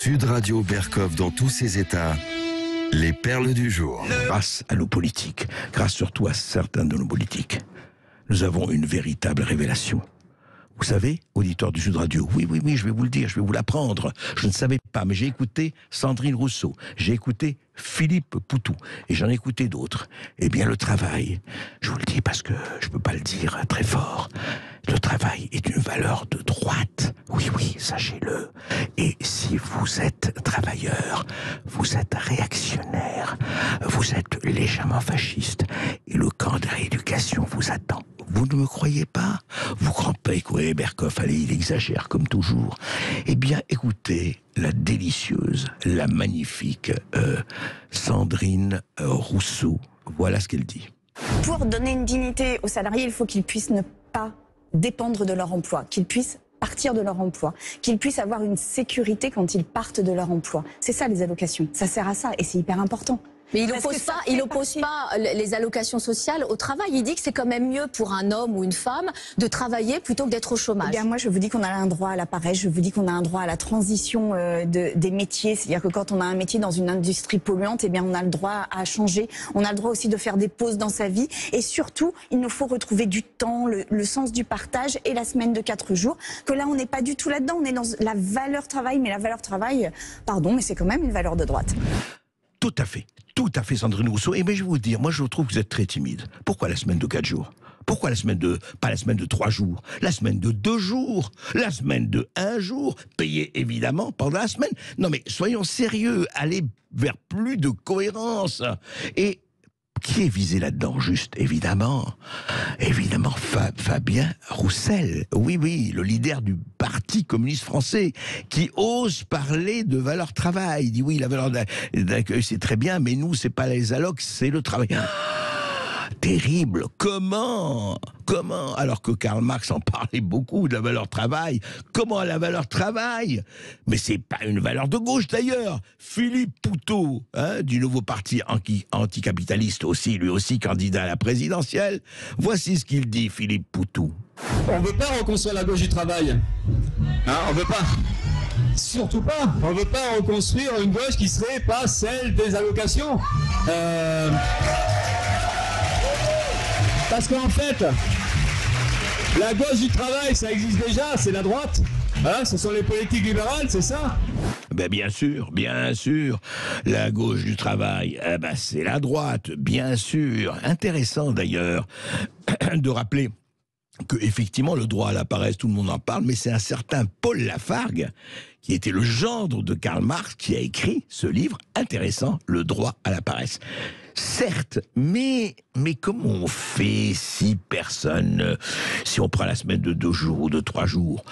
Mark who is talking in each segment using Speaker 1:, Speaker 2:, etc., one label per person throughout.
Speaker 1: Sud Radio Berkov dans tous ses états. Les perles du jour.
Speaker 2: Grâce à nos politiques, grâce surtout à certains de nos politiques, nous avons une véritable révélation. Vous savez, auditeur du Sud Radio, oui, je vais vous le dire, je vais vous l'apprendre. Je ne savais pas, mais j'ai écouté Sandrine Rousseau, j'ai écouté Philippe Poutou, et j'en ai écouté d'autres. Eh bien, le travail, je vous le dis parce que je ne peux pas le dire très fort, le travail est une valeur de droite. Oui, sachez-le. Et si vous êtes travailleur, vous êtes réactionnaire, vous êtes légèrement fasciste, et le camp de rééducation vous attend. Vous ne me croyez pas? Vous croyez que Berkov, allez, il exagère comme toujours. Eh bien, écoutez la délicieuse, la magnifique Sandrine Rousseau. Voilà ce qu'elle dit.
Speaker 3: Pour donner une dignité aux salariés, il faut qu'ils puissent ne pas dépendre de leur emploi, qu'ils puissent partir de leur emploi, qu'ils puissent avoir une sécurité quand ils partent de leur emploi. C'est ça les allocations, ça sert à ça et c'est hyper important.
Speaker 4: Mais il oppose pas les allocations sociales au travail. Il dit que c'est quand même mieux pour un homme ou une femme de travailler plutôt que d'être au chômage.
Speaker 3: Eh bien, moi, je vous dis qu'on a un droit à la paresse, je vous dis qu'on a un droit à la transition des métiers. C'est-à-dire que quand on a un métier dans une industrie polluante, eh bien, on a le droit à changer. On a le droit aussi de faire des pauses dans sa vie. Et surtout, il nous faut retrouver du temps, le sens du partage et la semaine de 4 jours. Que là, on n'est pas du tout là-dedans. On est dans la valeur travail. Mais la valeur travail, pardon, mais c'est quand même une valeur de droite.
Speaker 2: Tout à fait, Sandrine Rousseau. Et bien, je vais vous dire, moi, je trouve que vous êtes très timide. Pourquoi la semaine de 4 jours? Pourquoi pas la semaine de 3 jours? La semaine de 2 jours? La semaine de 1 jour? Payé, évidemment, pendant la semaine? Non, mais soyons sérieux. Allez vers plus de cohérence. Et qui est visé là-dedans, juste? Évidemment, Fabien Roussel. Oui, le leader du Parti communiste français, qui ose parler de valeur travail. Il dit oui, la valeur d'accueil, c'est très bien, mais nous, c'est pas les allocs, c'est le travail. Terrible. Comment, alors que Karl Marx en parlait beaucoup de la valeur travail, comment la valeur travail? Mais c'est pas une valeur de gauche d'ailleurs. Philippe Poutou, du nouveau parti anticapitaliste aussi, lui aussi candidat à la présidentielle. Voici ce qu'il dit, Philippe Poutou.
Speaker 5: On ne veut pas reconstruire la gauche du travail. On ne veut pas. Surtout pas. On ne veut pas reconstruire une gauche qui serait pas celle des allocations. Parce qu'en fait, la gauche du travail, ça existe déjà, c'est la droite. Ce sont les politiques libérales, c'est ça?
Speaker 2: Ben bien sûr. La gauche du travail, c'est la droite, bien sûr. Intéressant d'ailleurs de rappeler que effectivement le droit à la paresse, tout le monde en parle, mais c'est un certain Paul Lafargue, qui était le gendre de Karl Marx, qui a écrit ce livre intéressant, Le droit à la paresse. Certes, mais comment on fait si si on prend la semaine de 2 jours ou de 3 jours,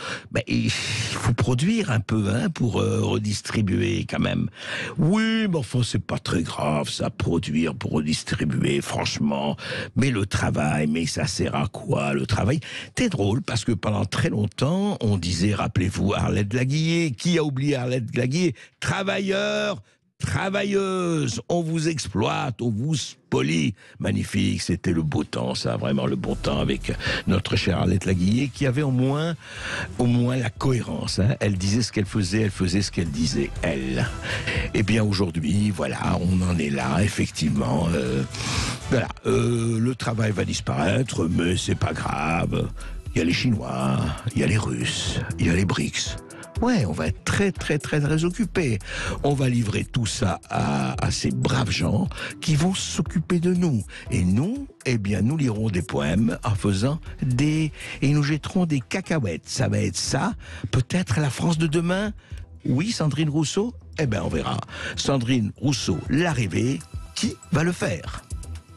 Speaker 2: il faut produire un peu, pour redistribuer quand même. Oui, mais enfin, c'est pas très grave, ça, produire pour redistribuer, franchement. Mais le travail, mais ça sert à quoi, le travail? C'est drôle, parce que pendant très longtemps, on disait, rappelez-vous, Arlette Laguiller. Qui a oublié Arlette Laguiller? Travailleurs, travailleuses, on vous exploite, on vous spolie. Magnifique, c'était le beau temps, ça, vraiment le bon temps avec notre chère Arlette Laguiller, qui avait au moins la cohérence. Elle disait ce qu'elle faisait ce qu'elle disait, elle. Eh bien, aujourd'hui, voilà, on en est là, effectivement. Le travail va disparaître, mais c'est pas grave. Il y a les Chinois, il y a les Russes, il y a les BRICS. Ouais, on va être très occupés. On va livrer tout ça à ces braves gens qui vont s'occuper de nous. Et nous, nous lirons des poèmes en faisant et nous jetterons des cacahuètes. Ça va être ça, peut-être la France de demain. Oui, Sandrine Rousseau? On verra. Sandrine Rousseau, l'arrivée, qui va le faire?